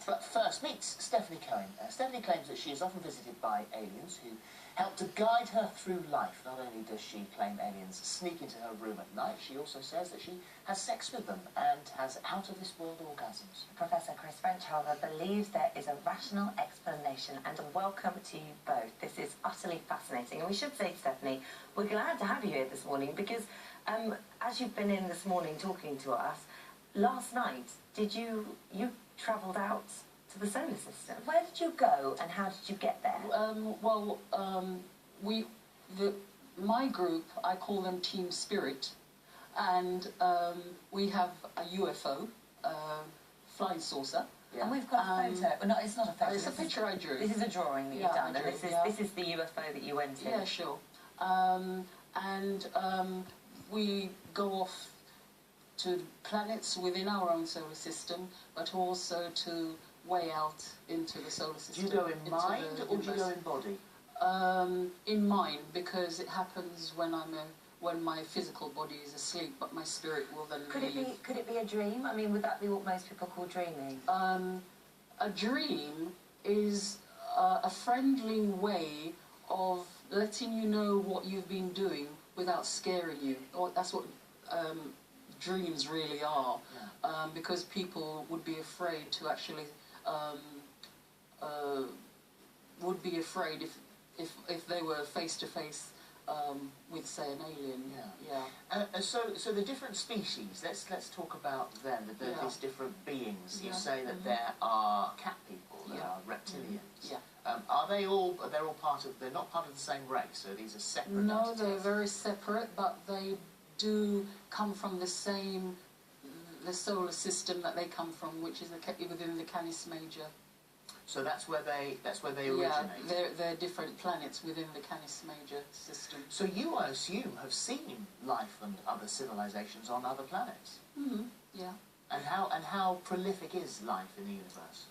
But first, meet Stephanie Cohen. Stephanie claims that she is often visited by aliens who help to guide her through life. Not only does she claim aliens sneak into her room at night, she also says that she has sex with them and has out-of-this-world orgasms. Professor Chris French, however, believes there is a rational explanation, and welcome to you both. This is utterly fascinating, and we should say, Stephanie, we're glad to have you here this morning because as you've been in this morning talking to us, last night, you travelled out to the solar system. Where did you go and how did you get there? My group, I call them Team Spirit, and we have a UFO, flying saucer. Yeah. And we've got a photo. Well, no, it's not a photo. It's a picture I drew. This is a drawing that you've done, and this is the UFO that you went in. Yeah, sure. We go off to planets within our own solar system, but also to way out into the solar system. Do you go in mind or do you go in body? In mind, because it happens when my physical body is asleep, but my spirit will then leave. Could it be a dream? I mean, would that be what most people call dreaming? A dream is a friendly way of letting you know what you've been doing without scaring you. That's what dreams really are, because people would be afraid to actually would be afraid if they were face to face with, say, an alien. So the different species. Let's talk about them. These different beings. You say that there are cat people. There are reptilians. Are they all? They're all part of. They're not part of the same race. So these are separate. No, entities. they're very separate, but they do come from the solar system that they come from, which is within the Canis Major. So that's where they originate. Yeah, they're different planets within the Canis Major system. So you, I assume, have seen life and other civilizations on other planets. Mm-hmm. Yeah. And how prolific is life in the universe?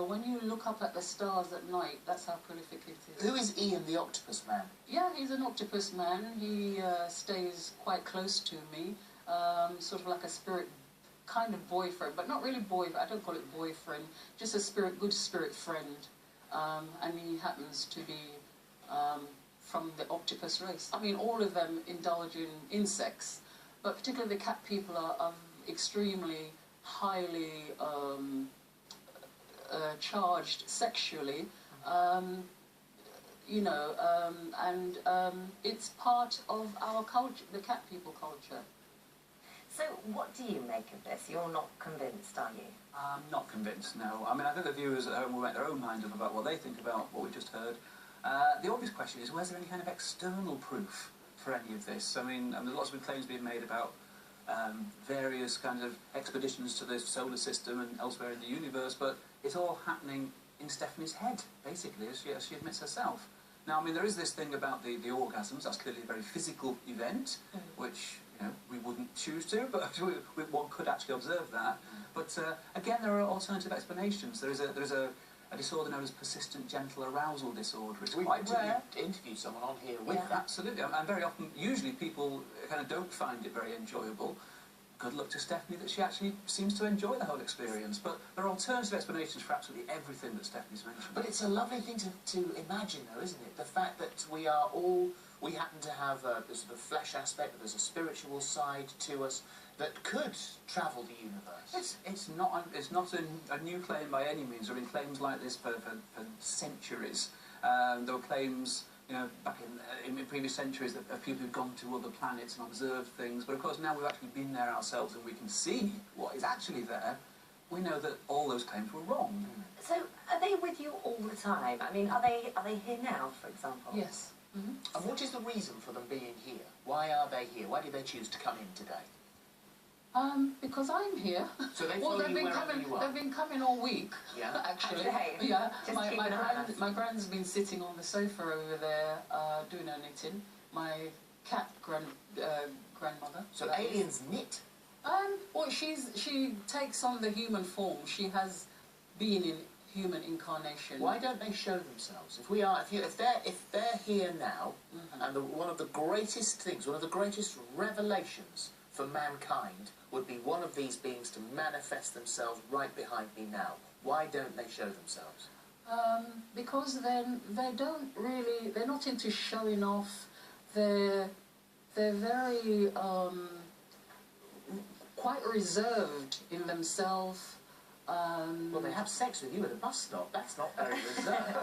When you look up at the stars at night, that's how prolific it is. Who is Ian the Octopus Man? Yeah, he's an octopus man. He stays quite close to me, sort of like a spirit kind of boyfriend, but not really boyfriend. I don't call it boyfriend, just a good spirit friend. And he happens to be from the octopus race. I mean, all of them indulge in insects, but particularly the cat people are extremely highly charged sexually, it's part of our culture, the cat people culture. So what do you make of this? You're not convinced, are you? I'm not convinced, no. I mean, I think the viewers at home will make their own mind up about what they think about what we just heard. The obvious question is, was there any kind of external proof for any of this? I mean, there's lots of claims being made about various kinds of expeditions to the solar system and elsewhere in the universe, but it's all happening in Stephanie's head, basically, as she admits herself. Now, I mean, there is this thing about the orgasms. That's clearly a very physical event, which we wouldn't choose to, but one could actually observe that. But again, there are alternative explanations. There is a disorder known as persistent gentle arousal disorder. It's quite rare. To interview someone on here with that. Absolutely, and very often, usually people kind of don't find it very enjoyable. Good luck to Stephanie that she actually seems to enjoy the whole experience. But there are alternative explanations for absolutely everything that Stephanie's mentioned. But it's a lovely thing to imagine, though, isn't it? The fact that we happen to have a sort of flesh aspect, there's a spiritual side to us that could travel the universe. It's not a new claim by any means. There have been claims like this for centuries. There were claims, back in previous centuries of people who've gone to other planets and observed things. But of course, now we've actually been there ourselves and we can see what is actually there. We know that all those claims were wrong. So, are they with you all the time? I mean, are they here now, for example? Yes. Mm-hmm. And what is the reason for them being here? Why are they here? Why did they choose to come in today? Because I'm here. So they follow you wherever you are? They've been coming all week, actually. Yeah, my grand's been sitting on the sofa over there doing her knitting. My cat grandmother. So aliens knit? Well, she takes on the human form. She has been in human incarnation. Why don't they show themselves? If they're here now, and one of the greatest things, one of the greatest revelations for mankind would be one of these beings to manifest themselves right behind me now. Why don't they show themselves? Because then they're not into showing off. They're very quite reserved in themselves. Well, they have sex with you at a bus stop. That's not very reserved.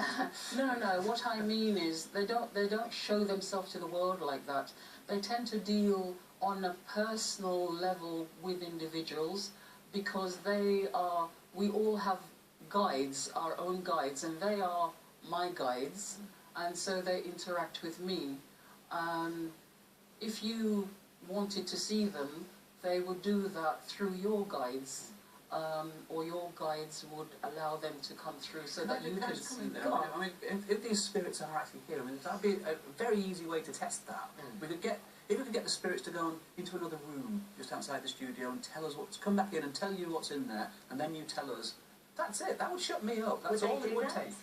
No. What I mean is they don't show themselves to the world like that. They tend to deal on a personal level with individuals because we all have guides, our own guides, and they are my guides, and so they interact with me. If you wanted to see them, they would do that through your guides. Or your guides would allow them to come through so that you can see them. I mean, if these spirits are actually here, I mean, that would be a very easy way to test that. If we could get the spirits to go into another room just outside the studio and tell us come back in and tell you what's in there, and then you tell us, that's it. That would shut me up. That's all it would take.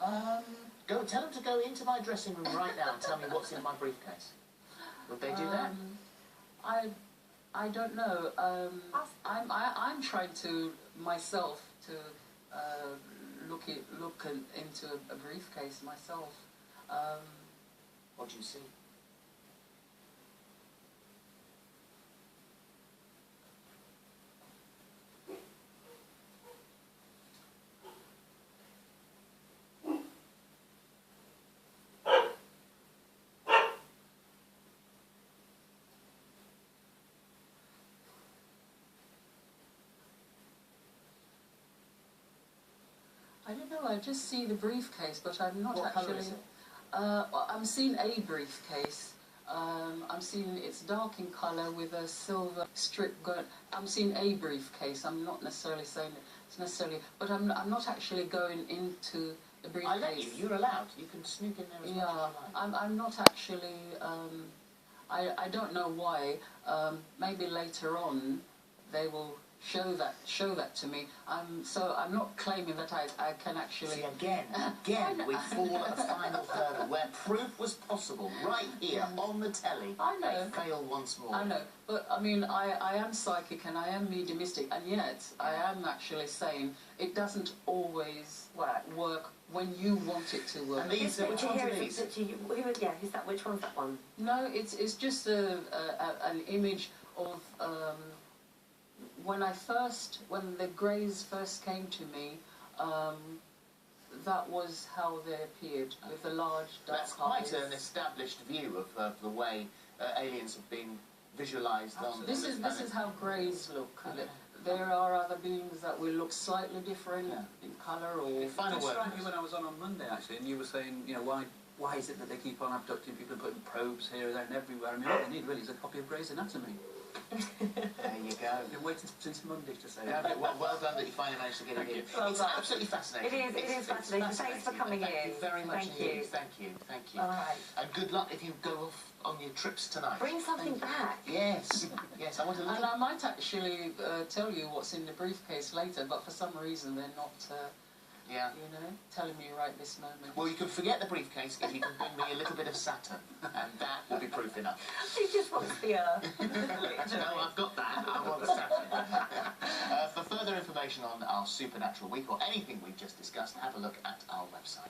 Tell them to go into my dressing room right now and tell me what's in my briefcase. Would they do that? I don't know. I'm trying to myself to look into a briefcase myself. What do you see? I don't know. I just see the briefcase, but I'm not What colour actually. is it? I'm seeing a briefcase. I'm seeing it's dark in colour with a silver strip going. I'm seeing a briefcase. I'm not necessarily saying it's necessarily, but I'm not actually going into the briefcase. I let you. You're allowed. You can snoop in there as much as you like. I'm not actually. I don't know why. Maybe later on, they will show that to me. So I'm not claiming that I can actually. See, again, we fall at a final hurdle where proof was possible, right here on the telly. I know. They fail once more. I know, but I mean, I am psychic and I am mediumistic, and yet I am actually saying it doesn't always work when you want it to work. And these, which ones are these? Who's that? Which one's that one? No, it's just an image of when the Greys first came to me. That was how they appeared, with the large dark eyes. That's quite an established view of the way aliens have been visualised on This is how Greys look. Okay. There are other beings that will look slightly different in colour or. Final It word. struck me when I was on Monday actually, and you were saying, you know, why is it that they keep on abducting people and putting probes here, there, and everywhere? I mean, all they need really is a copy of Grey's Anatomy. There you go. I've been waiting since Monday to say Yeah, that. well done that you finally managed to get it in. Well It's done. absolutely fascinating. It is fascinating. Thanks for coming Thank in. you very much Thank indeed. you. Thank you. All right. And good luck if you go off on your trips tonight. Bring something back. Yes, I want to And I might actually tell you what's in the briefcase later, but for some reason they're not, telling me right this moment. Well, you can forget the briefcase if you can bring me a little bit of Saturn, and that will be proof enough. He just wants the No, I've got that. I want Saturn. For further information on our Supernatural Week or anything we've just discussed, have a look at our website.